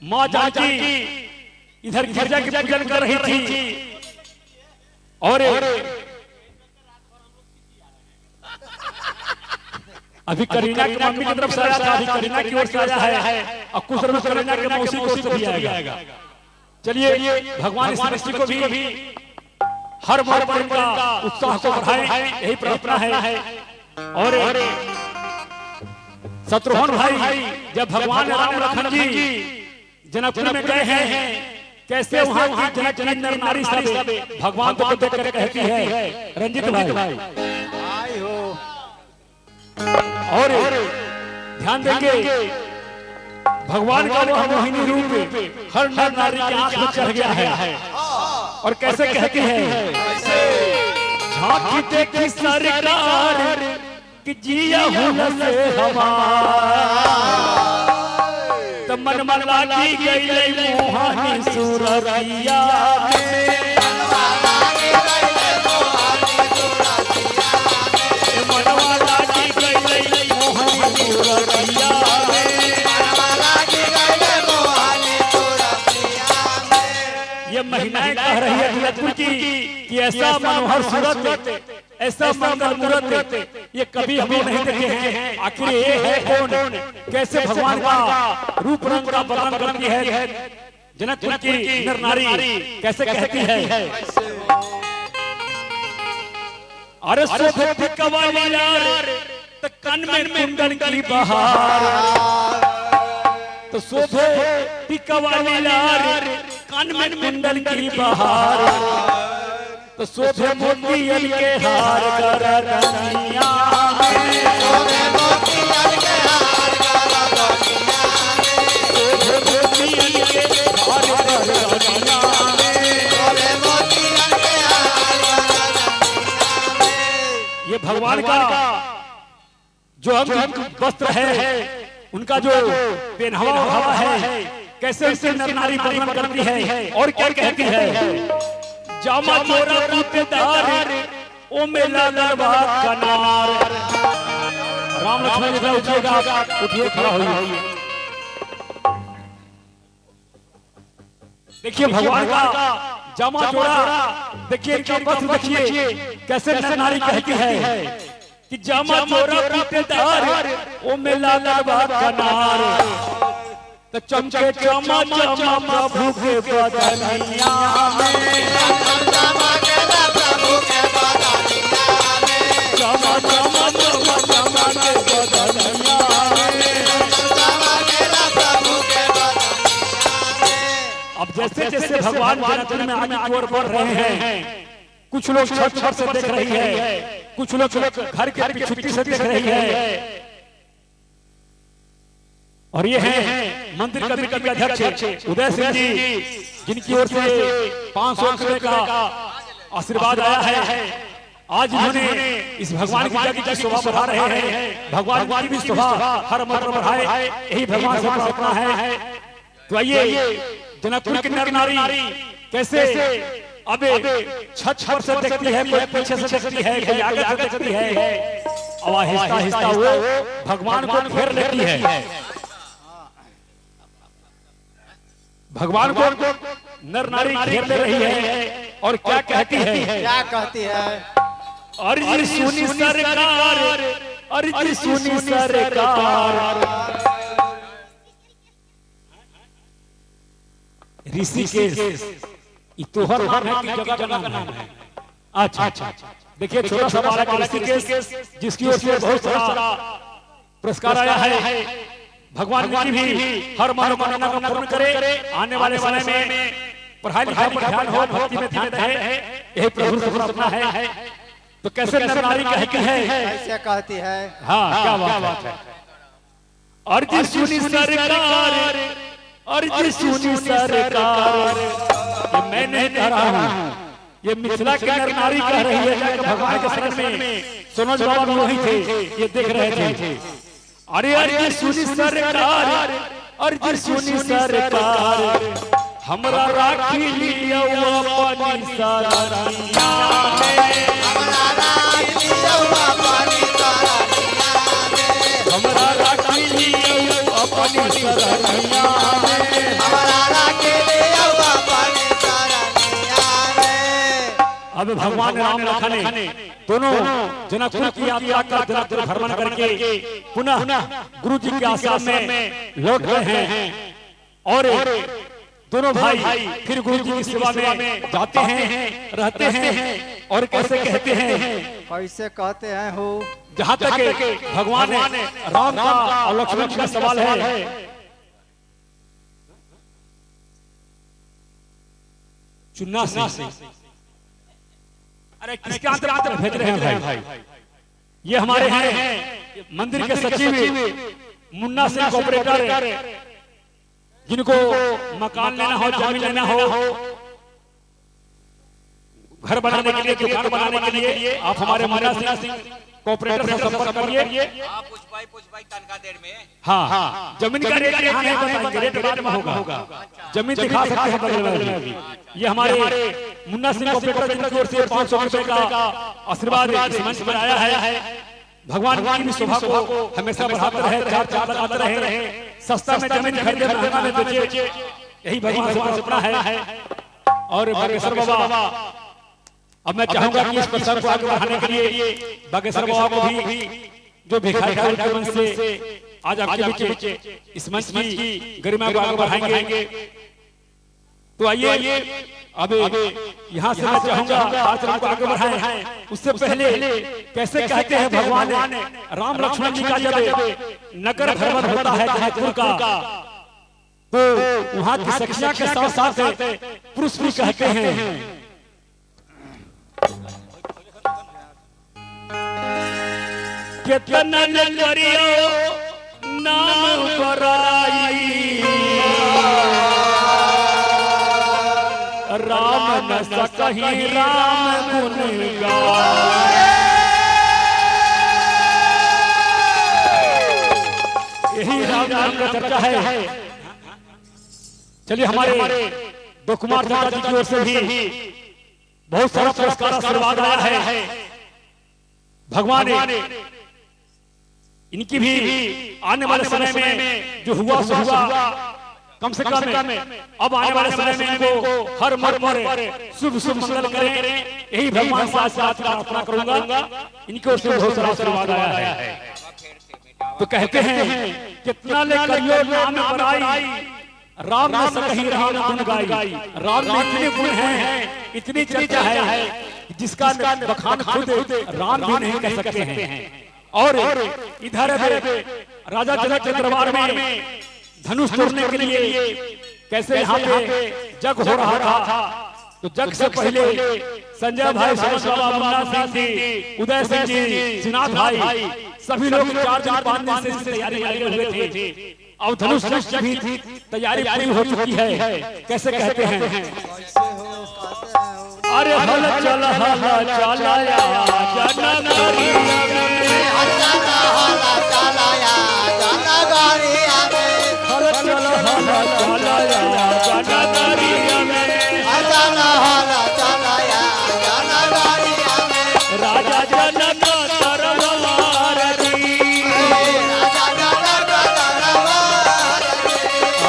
माँ जानकी इधर गिरजा की पूजन कर रही थी और अभी करीना की मम्मी की तरफ से आया था, अभी करीना की ओर से आया है और कुछ देर में करीना के मौसी की ओर से भी आएगा। चलिए भगवान इस सृष्टि को भी हर बार पर इनका उत्साह को बढ़ाएं, यही प्रार्थना है। और शत्रुघ्न भाई जब भगवान राम लखन जी जनकपुर में गए हैं, कैसे वहां की जनक जनक नर नारी सब भगवान को देख कर कहती है रंजित भाई और ध्यान देंगे भगवान का वह मोहिनी रूप हर नर नारी की आंख में चढ़ गया है। और कैसे कहती है झांकी देखी सरकार कि जिया हुनर हमारा तो मन मन लागी गई मोहानी सूरतिया ये महिलाएं कह रही है जनकपुर की कि ऐसा मनोहर सूरत, ऐसा मंगल मूरत ये कभी हम नहीं देखे हैं। आखिर ये है कौन, कैसे भगवान का रूप रंग का वर्णन करती है जनकपुर की नर नारी, कैसे कहती है अरे शोभे कवाली यार तो कन में कुंदन की बहार, तो शोभे टिकवाली यार कान में कुंदन की बहार, तो शोभे मोतियन के हार कर रनिया शोभे मोतियन के हार कर रनिया शोभे मोतियन के हार कर रनिया शोभे मोतियन के हार कर रनिया। ये भगवान का जो अंग वस्त्र है, उनका जो पहनावा हवा है, कैसे उसे नर नारी वर्णन करती है और क्या कहती है जामा चोरा रूपेदार ओ मेला गरबा कनार। राम लक्ष्मण जी उठिएगा, उठिए खड़ा होइए। देखिए भगवान का जामा चोरा, देखिए इनका वस्त्र देखिए कैसे नर नारी कहती है कि जामा चोरा रूपेदार ओ मेला गरबा कनार, तो चमके चमा चमा प्रभु के बदनिया में चमा के प्रभु के बदनिया में चमा चमा चमा चमा के बदनिया में चमा के प्रभु के बदनिया में। अब जैसे जैसे भगवान जनकपुर में आगे की ओर बढ़ रहे हैं, कुछ लोग छत पर से देख रही है, कुछ लोग घर के छुट्टी से देख रही है। और ये हैं मंदिर कमेटी के अध्यक्ष उदय सिंह जी, जिनकी ओर से 500 रुपए का आशीर्वाद आया है। आज इन्होंने इस भगवान की जगह की शोभा बढ़ा रहे हैं, भगवान की भी शोभा हर मंत्र बढ़ाए, यही भगवान से प्रार्थना है। तो आइए जनकपुर की नर नारी कैसे अब छत पर से देखती है, कोई पीछे से देखती है, कोई आगे से देखती है, अब आहिस्ता आहिस्ता वो भगवान को घेर लेती है। भगवान को नर नारी घेर ले रही है और क्या कहती है, क्या कहती है अर्जी सुनी सरकार, अर्जी सुनी सरकार। ऋषिकेश ये तोहर नाम है कि जगह का नाम है? अच्छा अच्छा, देखिए छोटा सा बालक ऋषिकेश जिसकी ओर से बहुत सारा पुरस्कार आया है। भगवान की भी हर मनोकामना को पूर्ण करे, आने वाले समय में पढ़ाई लिखाई पर ध्यान हो, भक्ति में ध्यान रहे, यही प्रभु से प्रार्थना है। तो कैसे नर नारी कहती है, कैसे कहती है? हाँ क्या बात है। अर्जी सुनी सरकार, अर्जी सुनी सरकार, ये मैं नहीं कह रहा हूँ, ये मिथिला की नर नारी कह रही है। भगवान के शरण में सोनोज बाबा वही थे, ये देख रहे थे। अरे अर्जी सुनी सरकार, अर्जी सुनी सरकार, हमरा राखी लिया अपनी सरनिया में, हमरा राखी लिया अपनी सरनिया में, हमरा राखी लिया अपनी सरनिया में। अब भगवान राम लखन दोनों जनकपुर की यात्रा कर जनकपुर भ्रमण करके पुनः गुरु जी के आश्रम में लौट गए हैं और दोनों भाई फिर गुरु जी की सेवा में जाते हैं रहते हैं और कैसे कहते हैं कैसे कहते हैं हो। जहाँ तक भगवान राम का और लक्ष्मण का सवाल है, चुन्ना से अरे किसके अंतर भेज रहे हैं भाई? ये हमारे हैं मंदिर के सचिव मुन्ना सिंह ऑपरेटर, जिनको मकान लेना हो, जमीन लेना हो, घर बनाने के लिए, दुकान बनाने के लिए आप हमारे मुन्ना सिंह ऑपरेटर से संपर्क करिए। तनखा देर में हाँ, जमीन का रेट यहाँ नहीं बताएंगे, रेट बाद में होगा। जमीन दिखा सकते हैं बगल में अभी। ये हमारे मुन्ना सिंह ऑपरेटर जिनकी ओर से 500 रुपए का आशीर्वाद इस मंच पर आया है। भगवान की भी शोभा को हमेशा बढ़ाते रहे, चार चार लगाते रहे, सस्ता में जमीन खरीदे, महंगा में बेचे, यही भगवान से सपना है। और बागेश्वर बाबा, अब मैं चाहूंगा कि इस प्रसंग को आगे बढ़ाने के लिए बागेश्वर बाबा को भी जो भिखारी के मंच से आज आपके बीच इस मंच की गरिमा को आगे बढ़ाएंगे। तो आइए अब यहाँ से मैं चाहूंगा आचरण को आगे बढ़ाएं। उससे पहले कैसे कहते हैं भगवान राम लक्ष्मण जी का जब नगर भ्रमण होता है जनकपुर का, तो वहाँ की सखियां के साथ साथ पुरुष भी कहते हैं कितना न करियो नाम बराई, राम न सकहि राम गुण गाए। यही राम नाम का चर्चा है। चलिए हमारे दो कुमार चाचा जी की ओर से भी बहुत सारा पुरस्कार आशीर्वाद आया है। भगवान इनकी भी आने वाले समय में जो हुआ सो हुआ, कम से कम अब आने वाले समय में इनको हर मर शुभ शुभ मंगल करें, यही भगवान से आज प्रार्थना करूंगा। इनकी ओर से बहुत सारा आशीर्वाद आया है। तो कहते हैं कितना ले करियो नाम बड़ाई, राम न सकहि राम गुण गाई। राम में इतने गुण हैं, इतनी चर्चा है जिसका बखान खुद राम भी नहीं कह सकते हैं। और इधर राजा जनक के दरबार में धनुष तोड़ने के लिए कैसे यहाँ पे जग हो रहा था, तो जग से पहले संजय भाई, सुरेश बाबा, मुन्ना सिंह जी, उदय सिंह जी, श्रीनाथ भाई, सभी लोग 4 दिन 5 दिन से इसकी तैयारी में लगे हुए थे। अब धनुष की भी तैयारी पूरी हो चुकी है। कैसे कहते हैं अरे हल चल चलाया जनकपुरी में, हल चलाया जनकपुरी में, राजा जनक तरवार दी,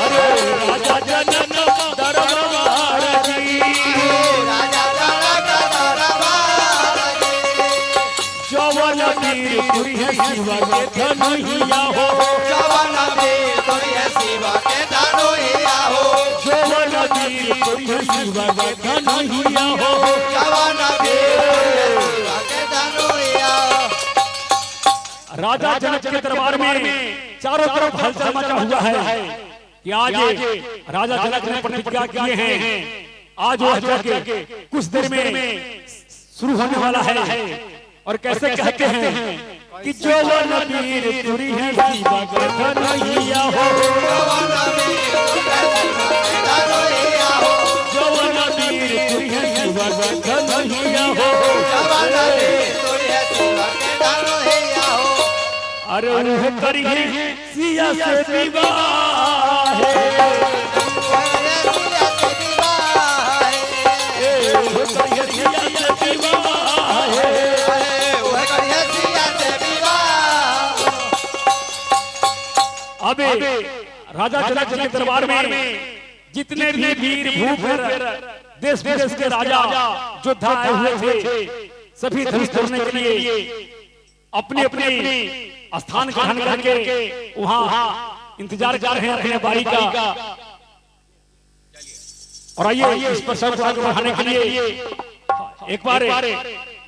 अरे राजा जनक तरवार दी, जवन वीर तुरी है शिवा के धनुहिया हो, जवन वीर तुरी है शिवा के धनुहिया हो, जवन वीर तुरी है शिवा के धनुहिया हो, जवन वीर शिवा के धनुहिया हो। राजा जनक के दरबार में चारों तरफ हलचल मचा हुआ है कि आज राजा जनक ने प्रतिज्ञा किए हैं, आज वह यज्ञ कुछ देर में शुरू होने वाला है। और कैसे कहते हैं कि जवन वीर तुरी है शिवा के धनुहिया हो, जवन वीर धनुहिया हो, जवन वीर तुरी है शिवा के धनुहिया हो, जवन वीर तुरी है शिवा के धनुहिया हो। अरे उन्हें करिए सिया से विवाह अबे राजा जनक के दरबार में जितने भी वीर भूप देश विदेश के राजा योद्धा आए हुए थे, सभी धनुष तोड़ने के लिए अपने अपने स्थान ग्रहण करके वहां इंतजार कर रहे हैं अपने बारी का। और आइए इस प्रसंग को आगे बढ़ाने के लिए एक बार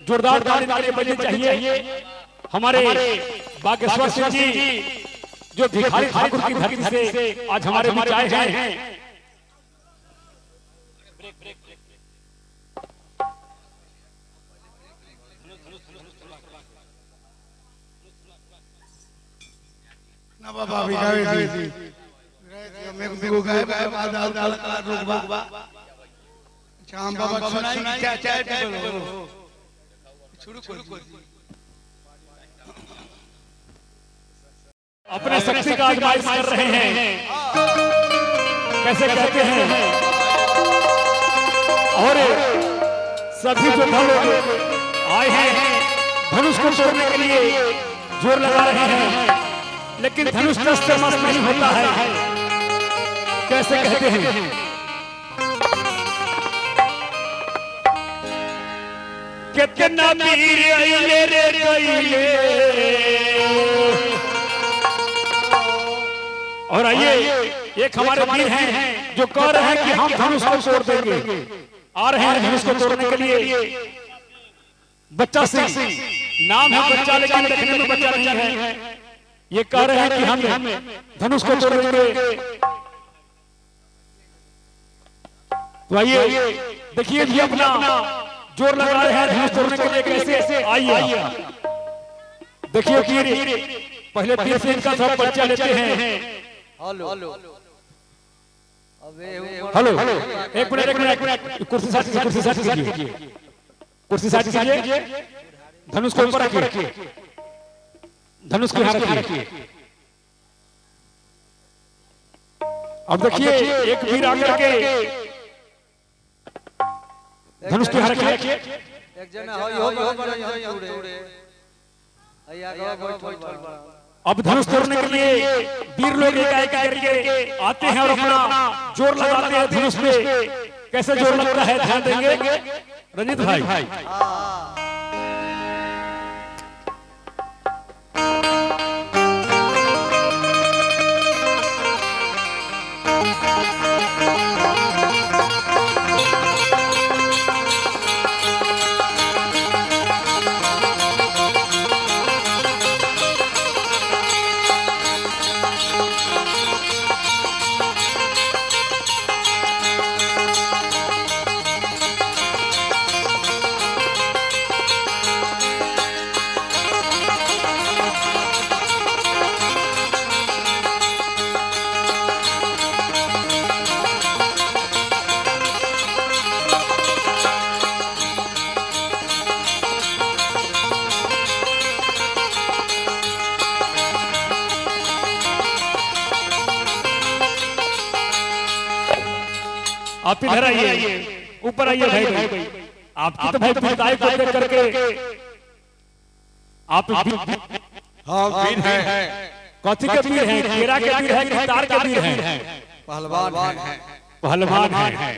जोरदार ताली ताली बजनी चाहिए हमारे बागेश्वर सिंह जी, जो भिखारी ठाकुर की धरती से आज हमारे बीच आए हैं। ना बाबा भी गावे थी मैं को गाय बाद कला रुकबा शाम बाबा सुनाई क्या चाय टेबल शुरू कर अपने शक्ति का आजमाइश कर रहे हैं, कैसे कहते हैं। और सभी जो लोग आए हैं धनुष को तोड़ने के लिए जोर लगा रहे हैं, लेकिन धनुष से मस्त नहीं होता है। कैसे कहते हैं, कितना वीर आइले रे कइले। और आइए एक हमारे वीर हैं जो कह रहे हैं कि हम धनुष को तोड़ देंगे, आ रहे हैं धनुष को तोड़ने के लिए। बच्चा सिंह नाम है बच्चा, लेकिन देखने में बच्चा नहीं है। ये कह रहे हैं कि हम धनुष को तोड़ देंगे। तो आइए देखिए जी अपना जोर लगा रहे हैं धनुष तोड़ने के लिए। कैसे आइए देखिए कि पहले तीर से इनका सब बच्चा लेते हैं। हेलो अबे हेलो एक मिनट कुर्सी साथ कीजिए, कुर्सी साथ कीजिए, धनुष को ऊपर रखिए, धनुष को यहाँ रखिए। अब देखिए एक वीर आकर के धनुष को यहाँ रखिए। एक जना हो बड़ा जुड़े आया बैठल। अब धनुष तोड़ने के लिए वीर लोग एक करके आते हैं और अपना जोर लगाते हैं धनुष पे। कैसे जोर लगता है ध्यान देंगे रंजीत भाई। आप इधर आइए, ऊपर आइए भाई। आपकी तो भाई पिताई को देख करके आप हां वीर है। कथी के वीर हैं? केरा के वीर हैं कि तार के वीर हैं? पहलवान है। पहलवान हैं।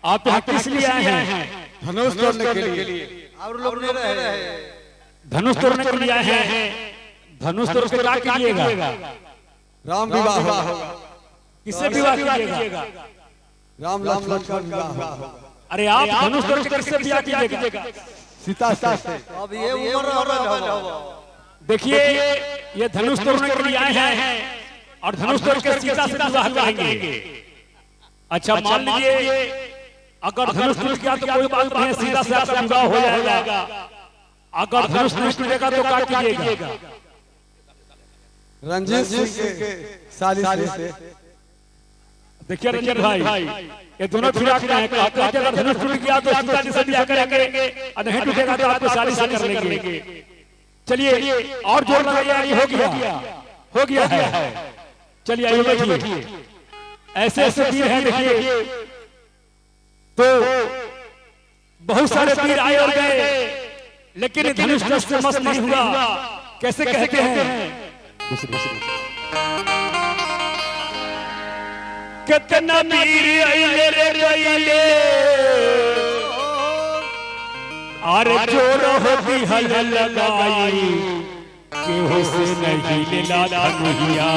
आप यहाँ किस लिए आए हैं? धनुष तोड़ने के लिए। और लोग नहीं रहे धनुष तोड़ने के लिए आए हैं। धनुष तोड़ के क्या कीजिएगा? राम विवाह होगा। किससे विवाह कीजिएगा? राम लक्ष्मण का विवाह होगा। अरे आप धनुष तोड़ के किससे विवाह कीजिएगा? सीता से। अब ये उम्र हो। देखिए ये धनुष तोड़ने के लिए आए हैं और धनुष तोड़ के सीता से विवाह करेंगे। अच्छा मान लीजिए अगर धनुष टूट गया तो कोई बात नहीं, सीता से आपका विवाह हो जाएगा। अगर धनुष नहीं टूटेगा तो क्या कीजिएगा? रंजीत सिंह के साली से। देखिए रंजीत भाई ये दोनों फिराक में हैं। कहते हैं कि अगर धनुष टूट गया तो सीता जी से ब्याह करेंगे और नहीं टूटेगा तो आपको साली से कर लेंगे। चलिए और जोर लगाइए। हो गया है। चलिए आइए बैठिए। ऐसे ऐसे वीर हैं देखिए। तो बहुत सारे वीर आए और गए, लेकिन धनुष से मस्त नहीं हुआ। कैसे कहते हैं? कितना वीर आइले रे आइले। अरे जोर होती हल लगाई केहू से नहीं लेला धनुहिया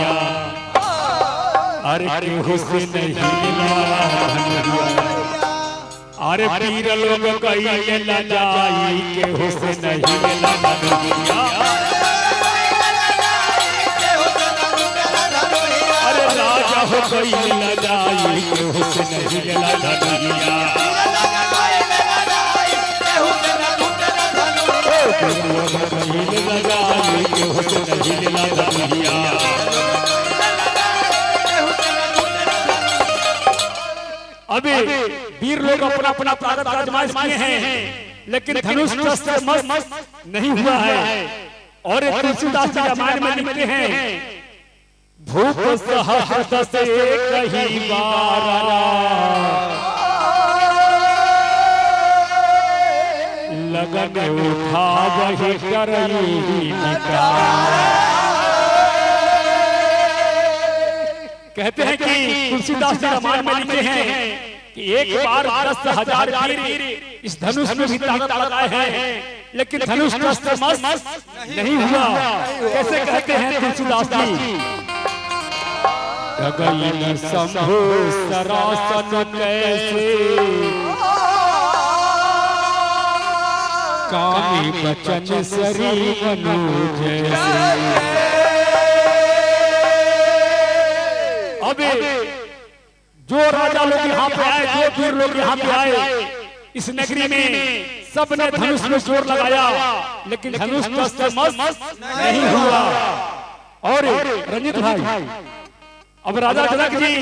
अरे केहू से नहीं लेला धनुहिया अरे पीर लोग कई लेला जाई केहू से नहीं लेला धनुहिया अरे राजा हो कई लेला जाई केहू से नहीं लेला धनुहिया अभी वीर लोग अपना अपना ताकत आजमाइश किए हैं लेकिन धनुष शस्त्र मस्त नहीं हुआ है और तुलसीदास जी रामायण में लिखते हैं भूप सहस्र से कहीं बार लगन उठा वही करई कहते हैं कि तुलसीदास जी रामायण में लिखते हैं कि एक बार 10,000 वीर इस धनुष में भी ताकत लगाए हैं लेकिन धनुष शस्त्र मस्त नहीं हुआ कैसे कहते हैं तुलसीदास जी गगन शंभु सरासन कैसे कामी बचन सरी मनु जैसे अबे जो राजा लोग यहाँ पे आए जो वीर लोग यहाँ पे आए इस नगरी में सबने धनुष में जोर लगाया लेकिन धनुष शस्त्र मस्त नहीं हुआ और रंजित भाई अब राजा जनक जी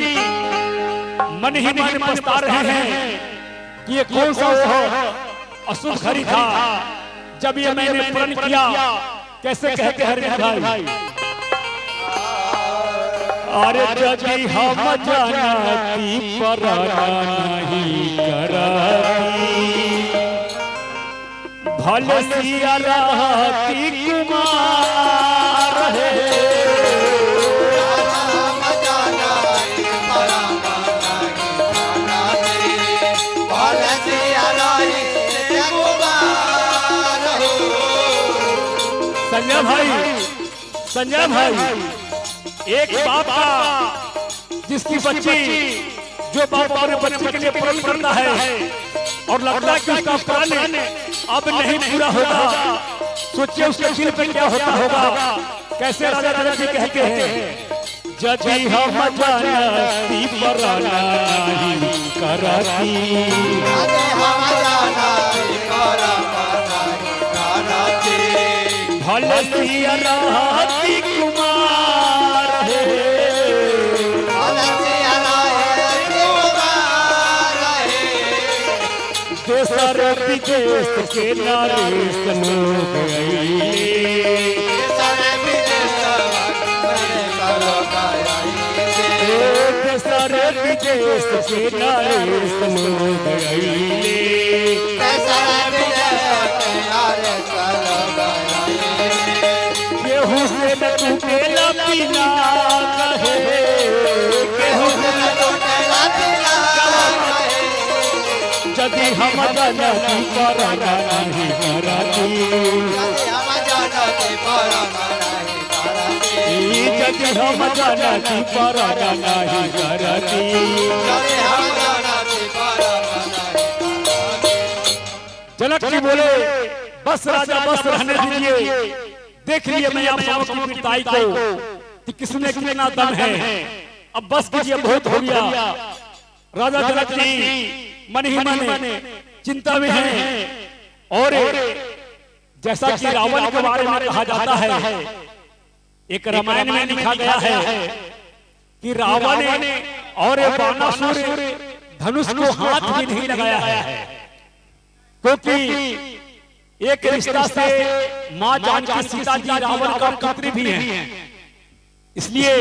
मन ही मन पछता रहे हैं कि ये कौन सा अशुभ घड़ी था जब ये मैंने प्रण किया कैसे कहते हैं भाई अरे यदि हम जानती पर नहीं करती भले सिया रहती कुमार है संजय भाई एक बाप का जिसकी बच्ची जो बाप अपने बच्चे के लिए प्रण करता है और लगता है कि उसका प्रण अब नहीं पूरा होगा सोचिए उसके दिल पे क्या होता होगा कैसे राजा जनक जी कहते हैं यदि हम जानती पर नहीं करती भले सिया रहती कुमार है देशर विदेश के नारेश लोग देशर विदेश के नारेश लोग केहू से न तू केला पीना कहे केहू से न तू केला पीना यदि हम जानती पर नहीं करती यदि हम जानती पर नहीं करती जनक जी बोले बस राजा बस रहने दीजिए देख लिए मैं आप सबों की पिटाई को कि किसने कितना दम है अब बस कीजिए बहुत हो गया राजा जनक जी मन ही मन चिंता में हैं और जैसा कि रावण के बारे में कहा जाता है एक रामायण में लिखा गया है कि रावण ने और बाणासुर धनुष को हाथ भी नहीं लगाया है क्योंकि एक रिश्ता से मां जानकी सीता जी रावण का पुत्री भी है इसलिए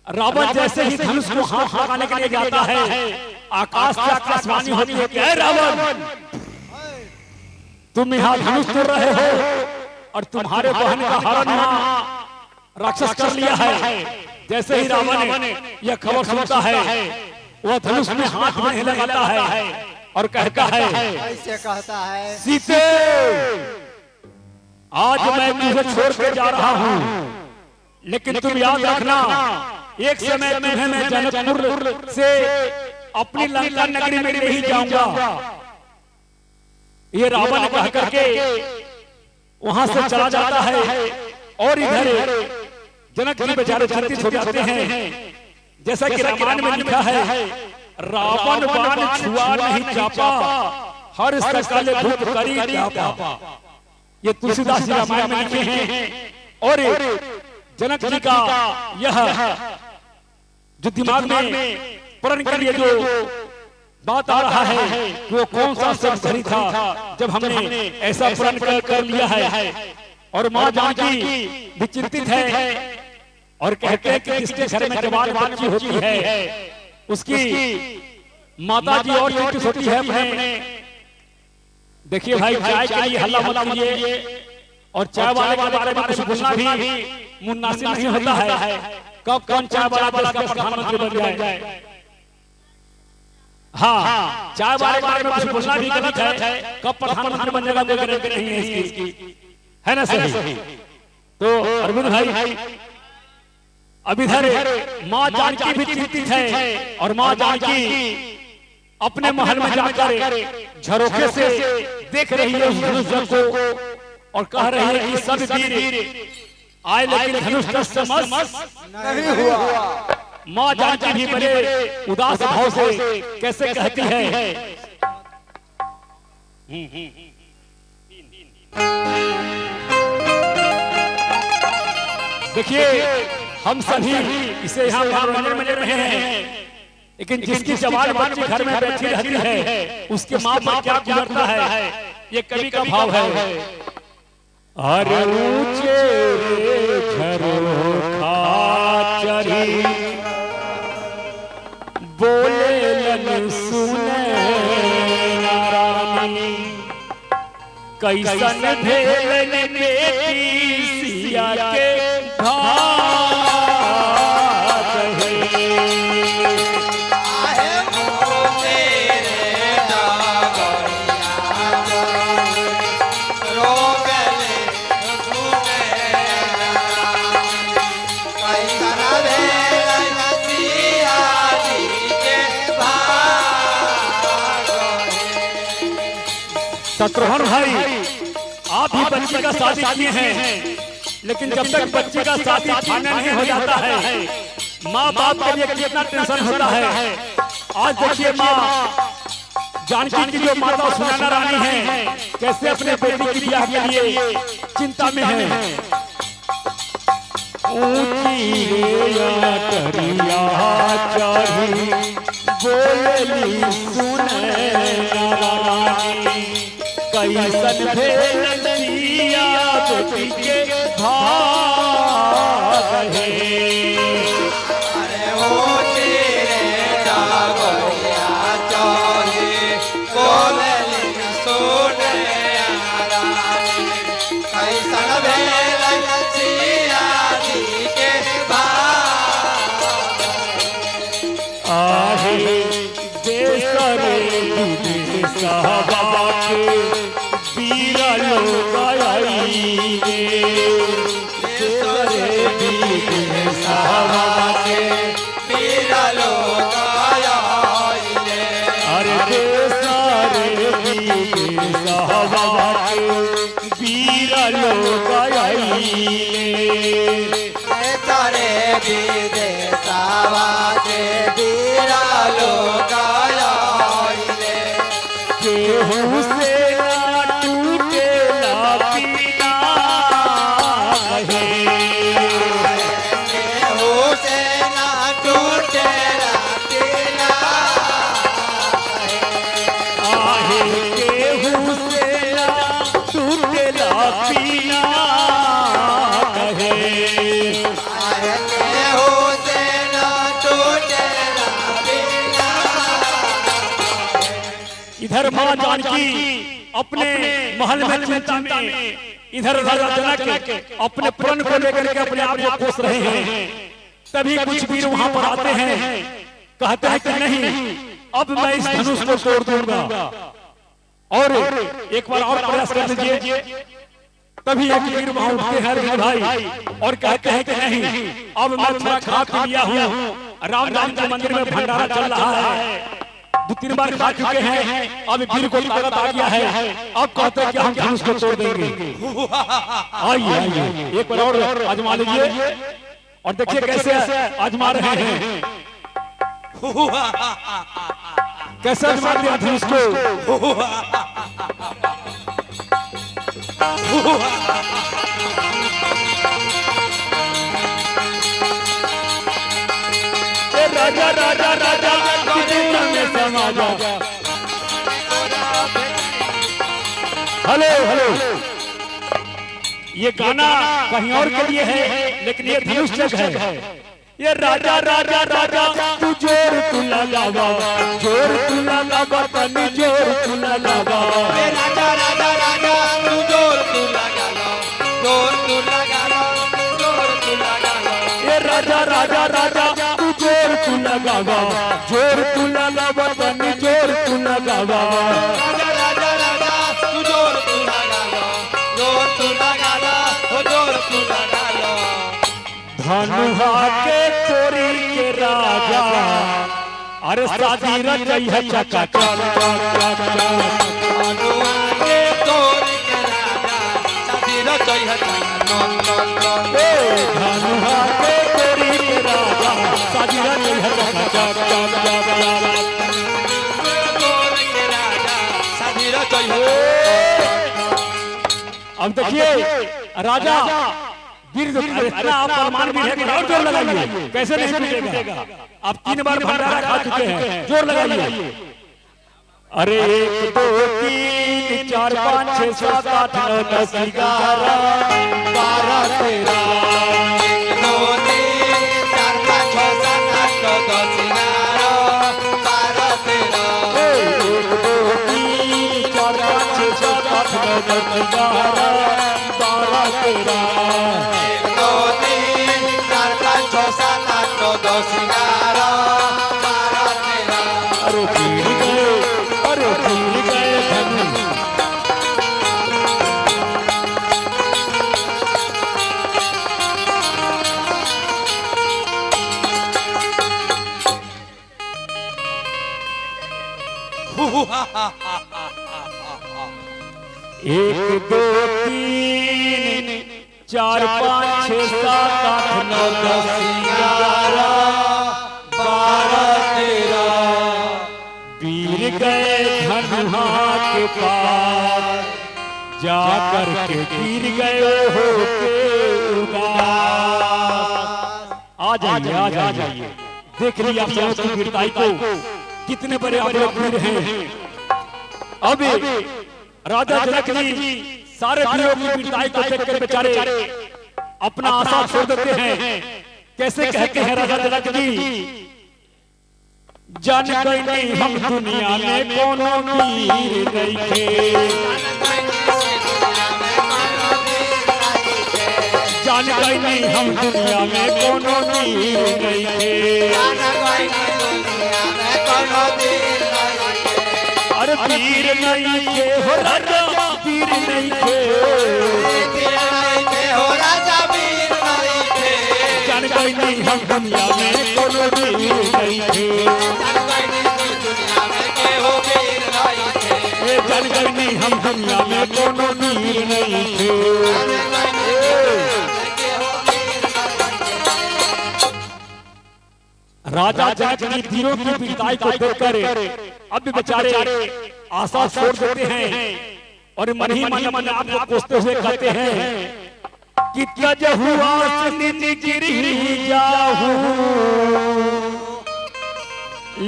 रावण जैसे ही धनुष को हाथ लगाने के लिए जाता है आकाश से आकाशवाणी होती है क्या रावण तुम यहाँ धनुष तोड़ रहे हो और तुम्हारे बहन का हरण राक्षस कर लिया है जैसे ही रावण यह खबर सुनता है वह धनुष में हाथ नहीं लगाता है और कहता है कैसे कहता है? सीते आज मैं तुझे छोड़ के जा रहा हूँ, लेकिन तुम याद रखना एक समय तुम्हें मैं जनकपुर से अपनी लंका नगरी में ले ही जाऊंगा। ये रावण कह करके वहां से चला जाता है और इधर जनक जी बेचारे चिंतित हो जाते हैं। जैसा कि रामायण में लिखा है, रावण बाण छुआ नहीं चापा, हर सकल भूत करी चापा। ये तुलसीदास जी रामायण में लिखे हैं। और जनक जी का यह जो दिमाग में प्रण के लिए जो बात आ रहा है कि वो कौन सा शब्द धरी था जब हमने ऐसा प्रण कर लिया है। और माँ जानकी भी चिंतित है और कहते हैं कि जिसके घर में जवान बच्ची होती है उसकी माता जी और चिंतित होती है अपने। देखिए भाई, चाय के लिए हल्ला मत कीजिए और चाय वाले के बारे में कुछ बोलना भी मुनासिब नहीं होता है। कब कौन चाय वाला देश का प्रधानमंत्री बन जाए। हाँ, चाय वाले के बारे में कुछ बोलना भी गलत है। कब प्रधानमंत्री बन जाएगा कोई गारंटी नहीं है इसकी, है ना सही? तो अरविंद भाई अब इधर माँ जानकी भी चिंतित है और माँ जानकी अपने महल में जाकर झरोखे से देख रही है उस धनुष को और कह रही है कि सब वीर आए लेकिन धनुष समस नहीं हुआ। माँ जानकी भी बड़े उदास भाव से कैसे कहती है। देखिए, हम सभी इसे यहाँ मनोरंजन में ले रहे हैं, लेकिन जिसकी जवान बच्ची घर में बैठी रहती है उसके माँ बाप क्या गुजरता है, ये कवि का भाव है। अरे ऊंचे झरोखा चढ़ी बोले लन सुने रानी, कैसन भेल बेटी सिया के शत्रुघ्न भाई, आप भी बच्ची का शादी किए हैं, लेकिन जब तक बच्ची का शादी फाइनल नहीं हो जाता है माँ बाप के लिए कितना टेंशन होता है। आज देखिए माँ जानकी की जो माता सुनैना रानी है कैसे अपने बेटी की ब्याह के लिए चिंता में है। ऊंची करिया चढ़ी बोली सुनैना रानी, कैसन भेल सिया बेटी के भाग है। अरे ओ तेरे डागरिया चौरी बोलली सुनैना रानी, कैसन भेल सिया जी के भाग। आहे देसरे विदेशवा के वीर लोग आइले, देसरे विदेशवा के वीर लोग आइले। अरे देसरे विदेशवा के वीर लोग आइले, तारे विदेशवा के वीर लोग आइले। केहू से ना टूटेला पीना है, केहू से ना टूटेला पीना आहे केहू से ना टूटेला पीना है। अरे केहू से ना टूटेला पीना। इधर माँ जानकी अपने महल में चिंता में, इधर राजा जनक अपने प्रण को लेकर के अपने आप को कोस रहे हैं। तभी कुछ वीर वहां पर आते हैं, कहते हैं कि नहीं, अब मैं इस धनुष को तोड़ दूंगा। और एक बार और प्रयास कर लीजिए। तभी एक वीर वहां उठते हैं वीर भाई और कहते हैं कि नहीं, अब मैं थोड़ा खा पी लिया हूँ, राम के मंदिर में भंडारा चल रहा है, 2-3 बार खा चुके हैं, अब वीर को ताकत आ गया है, अब कहते हैं कि हम धनुष को तोड़ देंगे। आइए आइए एक बार और आजमा लीजिए और देखिए कैसे आजमा रहे हैं, कैसे आजमा दिया धनुष को। राजा राजा राजा में समा जा। हेलो हेलो, ये गाना कहीं और के लिए है लेकिन ये धनुष जग है। ये राजा राजा राजा तू जोर तू लगावा, जोर तू लगावा, तनी जोर तू लगावा। राजा राजा राजा तू जोर तू लगा लो, जोर तू लगा लो, जोर तू लगा लो। ये राजा राजा राजा तू जोर तू लगावा, जोर तू लगावा, तनी जोर तू लगावा। राजा राजा राजा तू जोर तू लगा लो, जोर तू लगा लो, जोर तू लगा लो। धनुहा के तोरी के राजा, अरे शादी रचई है चका चका। धनुहा के तोरी के राजा, शादी रचई है चका चका। धनुहा के तोरी के राजा, शादी रचई है चका चका। तोरी के राजा, शादी रचई है। अब देखिए राजा वीर इतना आप सलमान भी है कि और जोर लगाइए, कैसे नहीं टूटेगा। आप 3 बार भंडारा खा चुके हैं, जोर लगाइए। अरे 1 2 3 4 5 6 7 8 9 10 11 12 13। 1 2 3 4 5 6 7 8 9 10 11 12 13। 1 2 3 4 5 6 7 8 9 10 11 12 13। 1 2 3 4 5 6 7 8 9 10 11 12 13। अरे फिर गए धनु। एक दो तीन चार पाँच छः सात आठ नौ 10 11 12 13। वीर गए धनुहा के पार, जाकर के गिर गए हो के उदास। आ जाइए देख लिया आप समस्त की वीरताई को, कितने बड़े आप लोग वीर हैं। अब राजा जनक जी सारे वीरों की वीरताई को देखकर बेचारे अपना आशा छोड़ देते हैं। कैसे कहते हैं राजा जनक जी, जान गई नहीं हम दुनिया में कोनो वीर नहीं थे, जान गई नहीं हम दुनिया में कोनो वीर नहीं थे। अरे वीर नहीं थे हो राजा, वीर नहीं थे, जान गई नहीं हम दुनिया में कोनो वीर नहीं थे, जान गई नहीं हम दुनिया में कोनो वीर नहीं थे। राजा जनक की वीरों की वीरताई को देखकर अब बेचारे आशा छोड़ देते हैं और मन ही मन आपको कोसते हुए कहते हैं कि त्यज हुआ गिरी जाहू,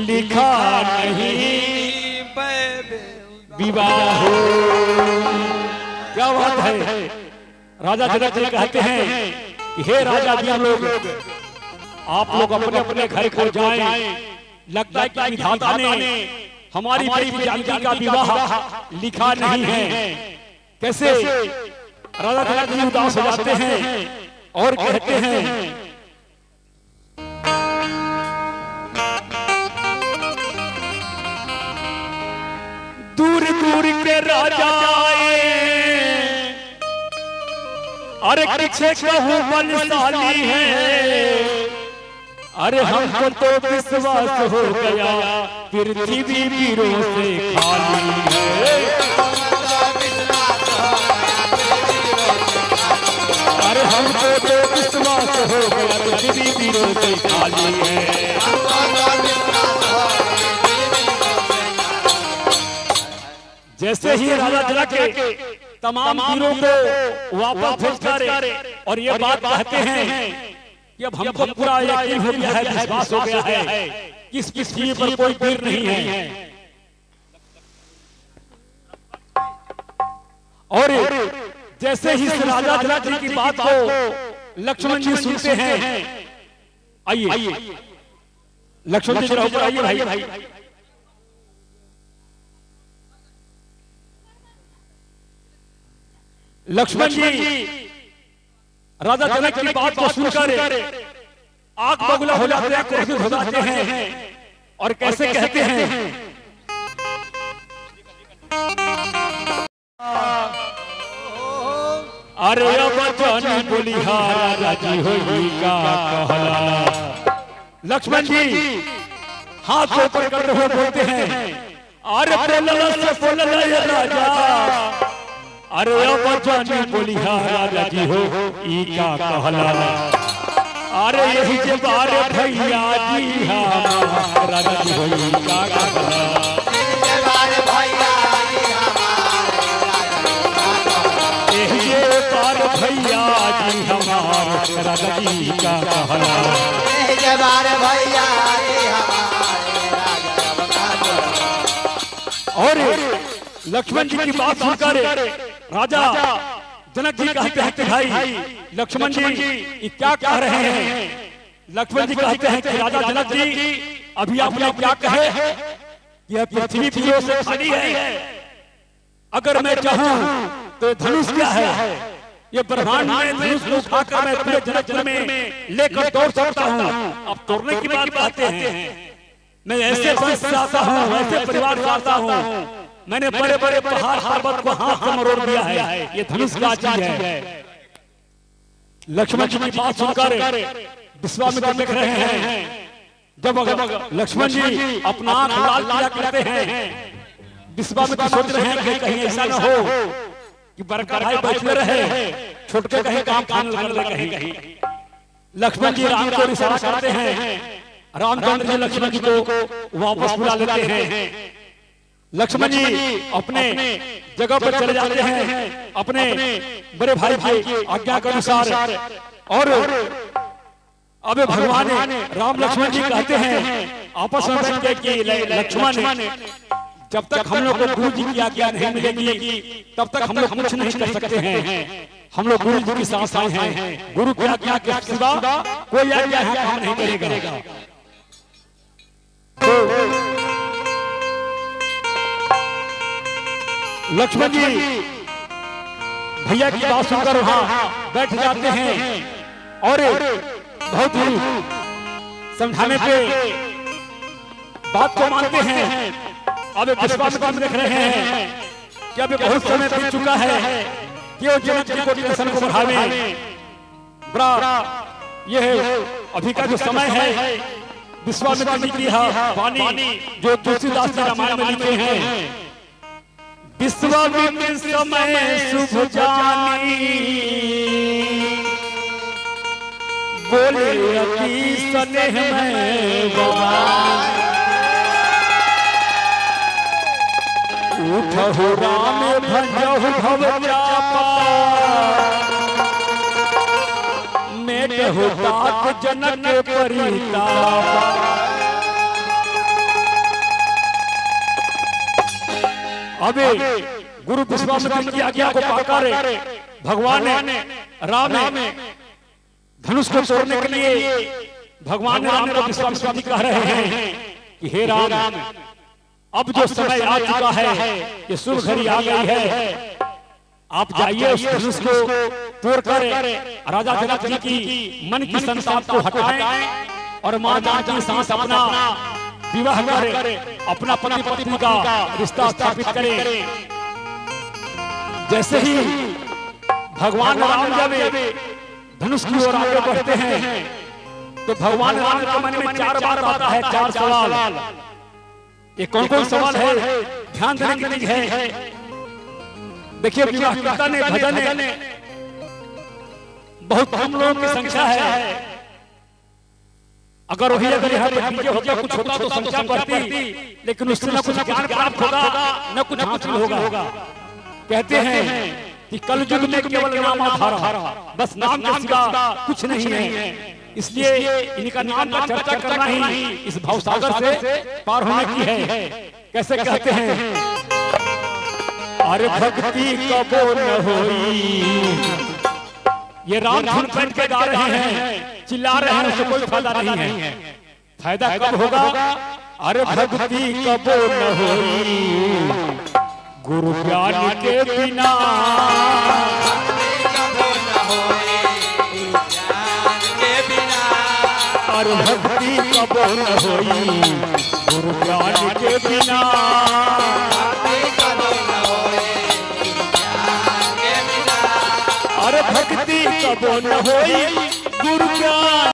लिखा नहीं विवाह। क्या बात है। राजा जनक जी कहते हैं कि हे राजा वीर लोग, आप लोग अपने अपने घर को जाएं। लगता है कि विधाता ने हमारी बेटी जानकी का विवाह लिखा नहीं है। कैसे राजा जनक जी उदास हो जाते हैं और कहते हैं दूर दूर के राजा आए, अरे किसे कहूँ बलशाली है, अरे हमको तो विश्वास हो गया पृथ्वी वीरों से खाली है। अरे हमको तो विश्वास हो गया पृथ्वी वीरों से खाली है। जैसे ही राजा जनक के तमाम वीरों को वापस भेजकर और ये बात कहते हैं कि अब हमको पूरा यकीन हो गया है, विश्वास हो गया है कि इस पृथ्वी पर कोई वीर नहीं है। और जैसे ही राजा जनक जी की बात को लक्ष्मण जी सुनते हैं, आइए लक्ष्मण जी जरा ऊपर आइए भाई। लक्ष्मण जी राजा जनक की बात को सुनकर आग बगुला हो जाते हैं, क्रोधित हो जाते हैं और कैसे कहते हैं, अरे अब जानी बोलिहारा राजी होई का कहला। लक्ष्मण जी हाथ ऊपर कर रहे बोलते हैं, अरे बोलला ये राजा, अरे अब जानी बोलिहारा राजी हो ई का कहला। अरे यही जे बारे भैया जी हाँ राजी हो ई का कहला। यही जे बारे भैया जी हमारे राजा जी का कहला। यही जे बारे भैया जी हमारे और लक्ष्मण जी की बात सुनकर राजा जनक जी कहते हैं कि भाई लक्ष्मण जी ये क्या कह रहे हैं। लक्ष्मण जी कहते हैं कि राजा जनक जी अभी आपने क्या कहे, यह पृथ्वी वीरों से खाली है, अगर मैं चाहूं तो धनुष क्या है, ये ब्रह्मांड में धनुष को उठाकर मैं पूरे जनक में लेकर दौड़ सकता हूं। अब तोड़ने की बात कहते हैं, मैं ऐसे वंश से आता हूं, ऐसे परिवार से आता हूं, मैंने बड़े बड़े पहाड़ पर्वत को हाथ से मरोड़ दिया है, ये धनुष का चीज है। लक्ष्मण जी की बात सुनकर विश्वामित्र देख रहे हैं, जब लक्ष्मण जी अपना आंख लाल किया करते हैं, विश्वामित्र सोच रहे हैं कि कहीं ऐसा न हो कि बड़का भाई बैठे रहे, छोटे कहीं काम खाने लगे कहीं। लक्ष्मण जी राम को इशारा करते हैं, रामचंद्र जी लक्ष्मण जी को वापस बुला लेते हैं। लक्ष्मण जी अपने जगह पर चले जाते हैं अपने बड़े भाई की आज्ञा के अनुसार। और अब भगवान राम लक्ष्मण जी कहते हैं आपस में बैठ के लक्ष्मण जब तक हम लोग को गुरु जी की आज्ञा नहीं मिलेगी तब तक हम लोग कुछ नहीं कर सकते हैं। हम लोग गुरु जी की साथ आए हैं, गुरु की आज्ञा के सिवा कोई आज्ञा काम नहीं करेगा। लक्ष्मण जी भैया की बात सुनकर वहां बैठ जाते हैं और बहुत ही समझाने पे बात को मानते हैं। अब विश्वामित्र देख रहे हैं कि अब बहुत समय बीत चुका है कि वो जनक जी को टेंशन को बढ़ावे। बड़ा यह अभी का जो समय है, विश्वामित्र जी की वाणी जो तुलसीदास जी रामायण में लिखे हैं, विश्वामित्र समय शुभ जानी बोले अति स्नेह में उठहु राम भजहु भव चापा मेटहु तात जनक परितापा। अबे गुरु विश्वामित्र की आज्ञा को पाकर भगवान राम ने धनुष को तोड़ने के लिए भगवान ने राम को विश्वामित्र जी कह रहे हैं कि हे राम अब जो समय आ चुका है, ये शुभ घड़ी आ गई है, आप जाइए उस धनुष को तोड़कर राजा जनक जी की मन की संताप को हटाएं और मां जानकी सांस अपना विवाह करे, अपना पति पत्नी का रिश्ता स्थापित करे। जैसे ही भगवान राम जब धनुष की ओर आगे बढ़ते हैं तो भगवान राम के मन में 4 बार आता है 4 सवाल। ये कौन कौन सवाल है, ध्यान देने की चीज है। देखिए विवाह पिता ने भजन ने बहुत कम लोगों की संख्या है। अगर वही अगर यहाँ पे डीजे होता कुछ होता तो संख्या बढ़ती, लेकिन उससे न कुछ ज्ञान प्राप्त होगा न कुछ हासिल होगा। कहते हैं कि कलयुग में केवल नाम आधार, बस नाम के सिवा कुछ नहीं है। इसलिए इनका नाम का चर्चा करना ही इस भवसागर से पार होने की है। कैसे कहते हैं, अरे भक्ति कबो न होई। ये राम धुन बैठ के गा रहे हैं, चिल्ला रहे हैं, उससे कोई फायदा नहीं है। फायदा कब होगा, अरे भक्ति कबो न होई गुरु ज्ञान के बिना। और भक्ति कबो न होई गुरु ज्ञान के बिना। अरे भक्ति कबो न होई गुरु ज्ञान